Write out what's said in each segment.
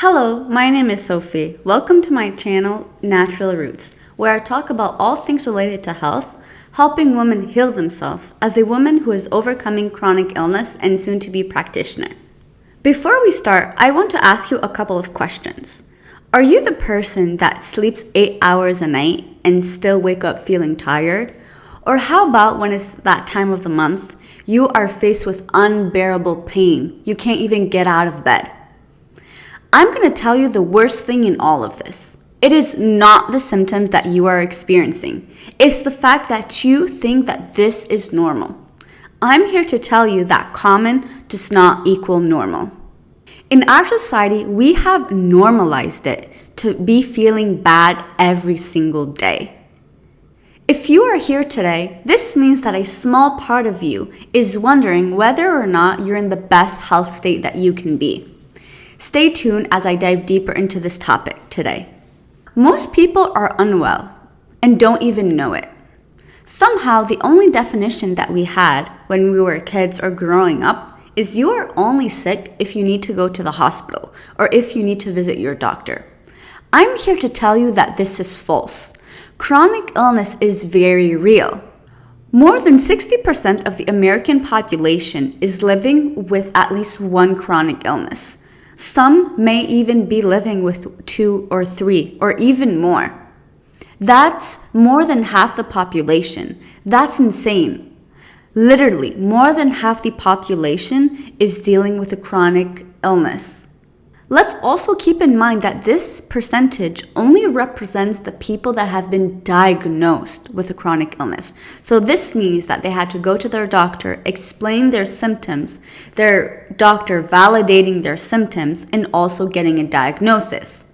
Hello, my name is Sophie. Welcome to my channel, Natural Roots, where I talk about all things related to health, helping women heal themselves as a woman who is overcoming chronic illness and soon to be practitioner. Before we start, I want to ask you a couple of questions. Are you the person that sleeps 8 hours a night and still wake up feeling tired? Or how about when it's that time of the month, you are faced with unbearable pain, you can't even get out of bed? I'm going to tell you the worst thing in all of this. It is not the symptoms that you are experiencing. It's the fact that you think that this is normal. I'm here to tell you that common does not equal normal. In our society, we have normalized it to be feeling bad every single day. If you are here today, this means that a small part of you is wondering whether or not you're in the best health state that you can be. Stay tuned as I dive deeper into this topic today. Most people are unwell and don't even know it. Somehow, the only definition that we had when we were kids or growing up is you are only sick if you need to go to the hospital or if you need to visit your doctor. I'm here to tell you that this is false. Chronic illness is very real. More than 60% of the American population is living with at least one chronic illness. Some may even be living with 2 or 3 or even more. That's more than half the population. That's insane. Literally, more than half the population is dealing with a chronic illness. Let's also keep in mind that this percentage only represents the people that have been diagnosed with a chronic illness. So this means that they had to go to their doctor, explain their symptoms, their doctor validating their symptoms, and also getting a diagnosis.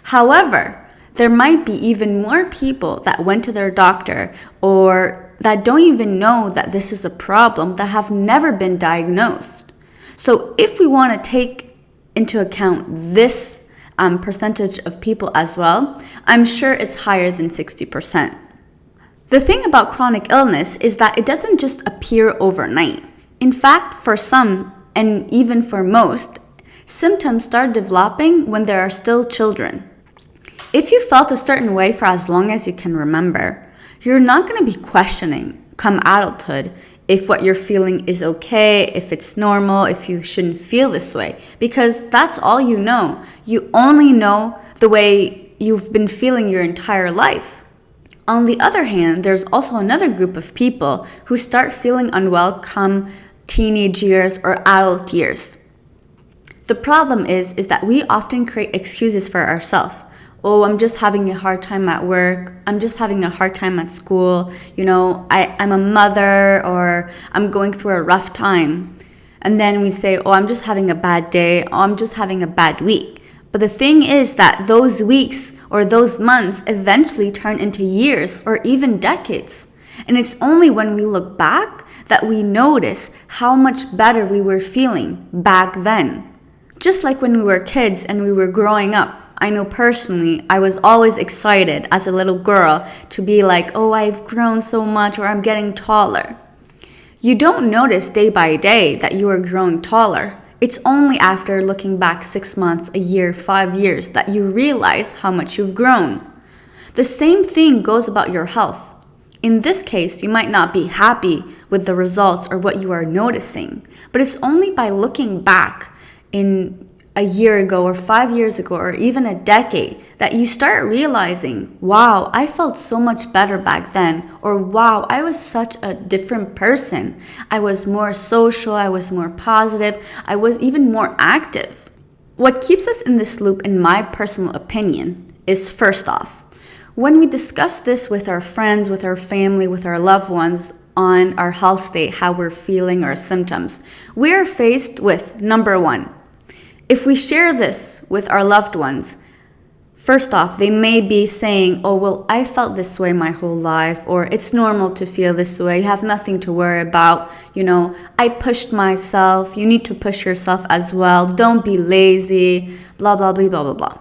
However, there might be even more people that went to their doctor or that don't even know that this is a problem, that have never been diagnosed. So if we want to take into account this percentage of people as well, I'm sure it's higher than 60%. The thing about chronic illness is that it doesn't just appear overnight. In fact, for some, and even for most, symptoms start developing when there are still children. If you felt a certain way for as long as you can remember, you're not going to be questioning, come adulthood, if what you're feeling is okay, if it's normal, if you shouldn't feel this way, because that's all you know. You only know the way you've been feeling your entire life. On the other hand, there's also another group of people who start feeling unwell come teenage years or adult years. The problem is that we often create excuses for ourselves. Oh, I'm just having a hard time at work. I'm just having a hard time at school. I'm a mother, or I'm going through a rough time. And then we say, oh, I'm just having a bad day. Oh, I'm just having a bad week. But the thing is that those weeks or those months eventually turn into years or even decades. And it's only when we look back that we notice how much better we were feeling back then. Just like when we were kids and we were growing up. I know personally, I was always excited as a little girl to be like, oh, I've grown so much, or I'm getting taller. You don't notice day by day that you are growing taller. It's only after looking back 6 months, a year, 5 years that you realize how much you've grown. The same thing goes about your health. In this case, you might not be happy with the results or what you are noticing, but it's only by looking back in a year ago or 5 years ago or even a decade that you start realizing, wow, I felt so much better back then, or wow, I was such a different person. I was more social, I was more positive, I was even more active. What keeps us in this loop, in my personal opinion, is first off, when we discuss this with our friends, with our family, with our loved ones on our health state, how we're feeling, our symptoms, we are faced with number one. If we share this with our loved ones, first off, they may be saying, oh, well, I felt this way my whole life, or it's normal to feel this way. You have nothing to worry about. I pushed myself. You need to push yourself as well. Don't be lazy, blah, blah, blah, blah, blah, blah.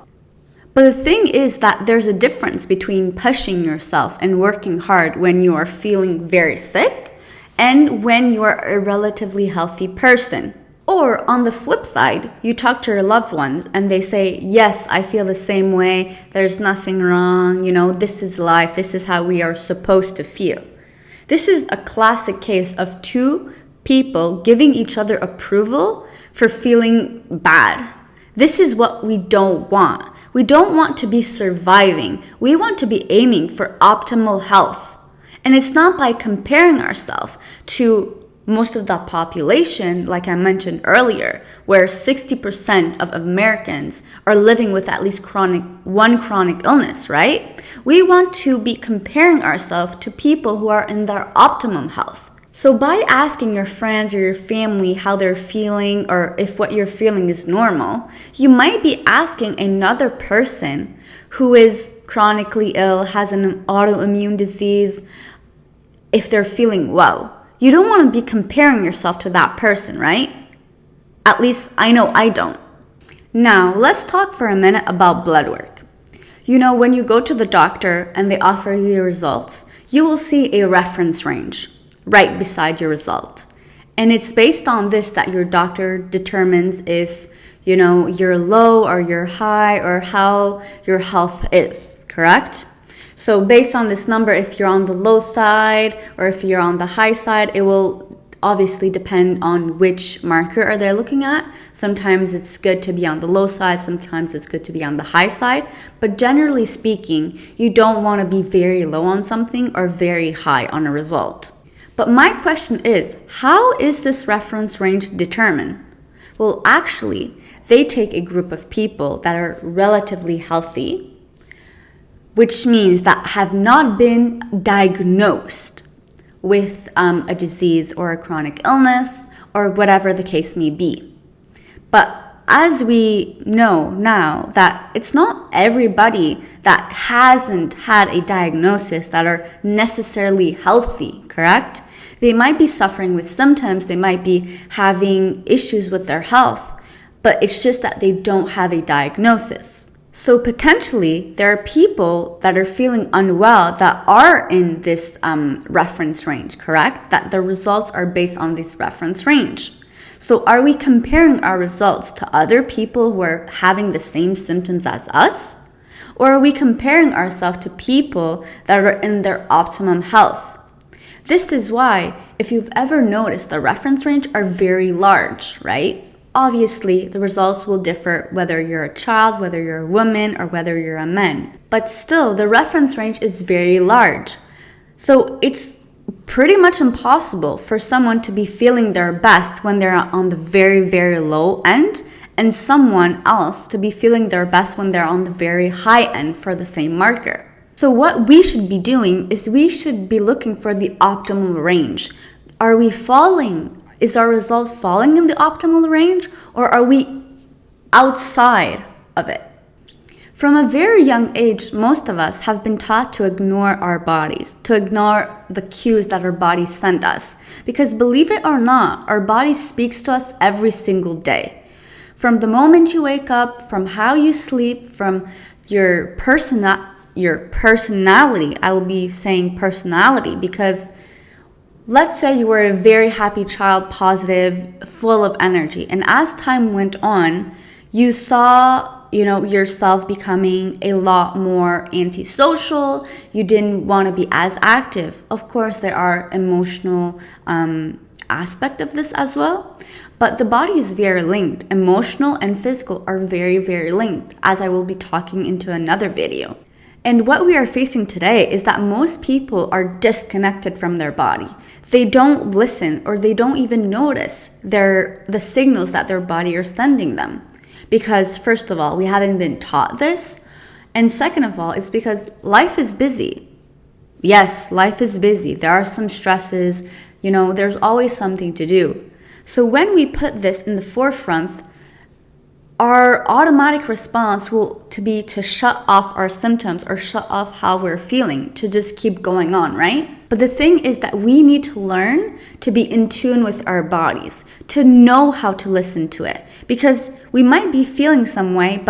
But the thing is that there's a difference between pushing yourself and working hard when you are feeling very sick and when you are a relatively healthy person. Or on the flip side, you talk to your loved ones and they say, yes, I feel the same way. There's nothing wrong. This is life. This is how we are supposed to feel. This is a classic case of two people giving each other approval for feeling bad. This is what we don't want. We don't want to be surviving. We want to be aiming for optimal health. And it's not by comparing ourselves to most of the population, like I mentioned earlier, where 60% of Americans are living with at least one chronic illness, right? We want to be comparing ourselves to people who are in their optimum health. So by asking your friends or your family how they're feeling or if what you're feeling is normal, you might be asking another person who is chronically ill, has an autoimmune disease, if they're feeling well. You don't want to be comparing yourself to that person, right? At least I know I don't. Now, let's talk for a minute about blood work. When you go to the doctor and they offer you your results, you will see a reference range right beside your result. And it's based on this that your doctor determines if, you're low or you're high or how your health is, correct? So based on this number, if you're on the low side or if you're on the high side, it will obviously depend on which marker are they looking at. Sometimes it's good to be on the low side, sometimes it's good to be on the high side. But generally speaking, you don't want to be very low on something or very high on a result. But my question is, how is this reference range determined? Well, actually, they take a group of people that are relatively healthy, which means that have not been diagnosed with a disease or a chronic illness or whatever the case may be. But as we know now that it's not everybody that hasn't had a diagnosis that are necessarily healthy, correct? They might be suffering with symptoms, they might be having issues with their health, but it's just that they don't have a diagnosis. So potentially, there are people that are feeling unwell that are in this reference range, correct? That the results are based on this reference range. So are we comparing our results to other people who are having the same symptoms as us? Or are we comparing ourselves to people that are in their optimum health? This is why, if you've ever noticed, the reference range are very large, right? Obviously, the results will differ whether you're a child, whether you're a woman, or whether you're a man. But still, the reference range is very large. So it's pretty much impossible for someone to be feeling their best when they're on the very, very low end, and someone else to be feeling their best when they're on the very high end for the same marker. So what we should be doing is we should be looking for the optimal range. Are we falling? Is our result falling in the optimal range, or are we outside of it? From a very young age, most of us have been taught to ignore our bodies, to ignore the cues that our bodies send us. Because believe it or not, our body speaks to us every single day. From the moment you wake up, from how you sleep, from your personality. I will be saying personality because let's say you were a very happy child, positive, full of energy. And as time went on, you saw, yourself becoming a lot more antisocial. You didn't want to be as active. Of course, there are emotional aspect of this as well. But the body is very linked. Emotional and physical are very, very linked, as I will be talking into another video. And what we are facing today is that most people are disconnected from their body. They don't listen or they don't even notice the signals that their body are sending them. Because first of all, we haven't been taught this. And second of all, it's because life is busy. Yes, life is busy. There are some stresses, there's always something to do. So when we put this in the forefront, our automatic response will be to shut off our symptoms or shut off how we're feeling, to just keep going on, right? But the thing is that we need to learn to be in tune with our bodies, to know how to listen to it. Because we might be feeling some way,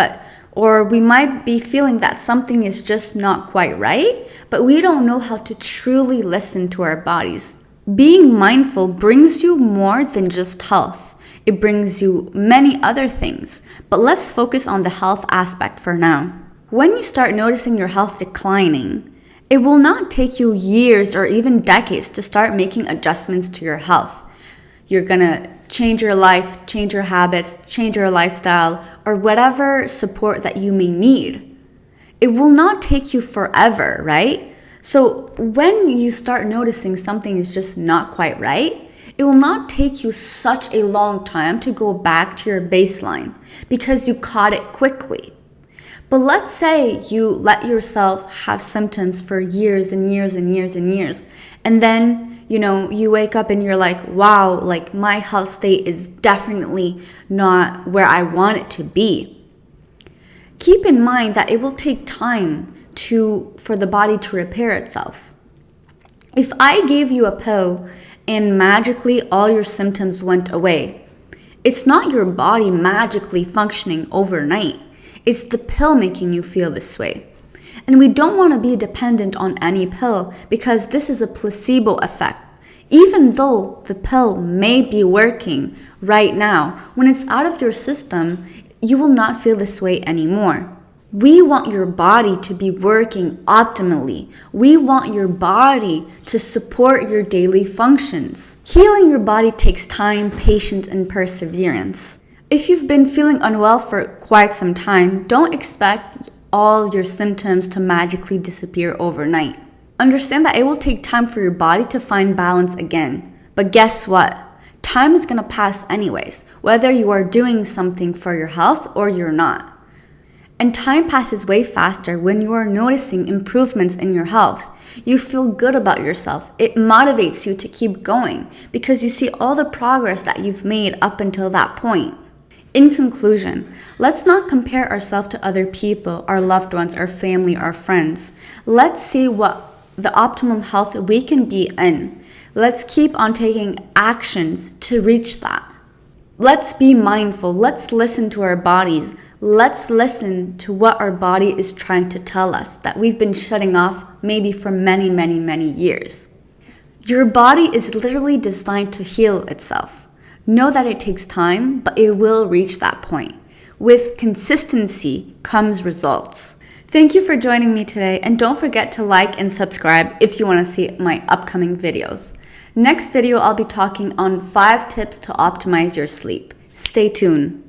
or we might be feeling that something is just not quite right, but we don't know how to truly listen to our bodies. Being mindful brings you more than just health. It brings you many other things, but let's focus on the health aspect for now. When you start noticing your health declining, it will not take you years or even decades to start making adjustments to your health. You're gonna change your life, change your habits, change your lifestyle, or whatever support that you may need. It will not take you forever, right? So when you start noticing something is just not quite right, it will not take you such a long time to go back to your baseline because you caught it quickly. But let's say you let yourself have symptoms for years and years and years and years, and then you wake up and you're like, wow, like my health state is definitely not where I want it to be. Keep in mind that it will take time for the body to repair itself. If I gave you a pill and magically all your symptoms went away, it's not your body magically functioning overnight. It's the pill making you feel this way. And we don't want to be dependent on any pill because this is a placebo effect. Even though the pill may be working right now, when it's out of your system, you will not feel this way anymore. We want your body to be working optimally. We want your body to support your daily functions. Healing your body takes time, patience, and perseverance. If you've been feeling unwell for quite some time, don't expect all your symptoms to magically disappear overnight. Understand that it will take time for your body to find balance again. But guess what? Time is going to pass anyways, whether you are doing something for your health or you're not. And time passes way faster when you are noticing improvements in your health. You feel good about yourself. It motivates you to keep going because you see all the progress that you've made up until that point. In conclusion, let's not compare ourselves to other people, our loved ones, our family, our friends. Let's see what the optimum health we can be in. Let's keep on taking actions to reach that. Let's be mindful. Let's listen to our bodies. Let's listen to what our body is trying to tell us that we've been shutting off maybe for many, many, many years. Your body is literally designed to heal itself. Know that it takes time, but it will reach that point. With consistency comes results. Thank you for joining me today, and don't forget to like and subscribe if you want to see my upcoming videos. Next video, I'll be talking on 5 tips to optimize your sleep. Stay tuned.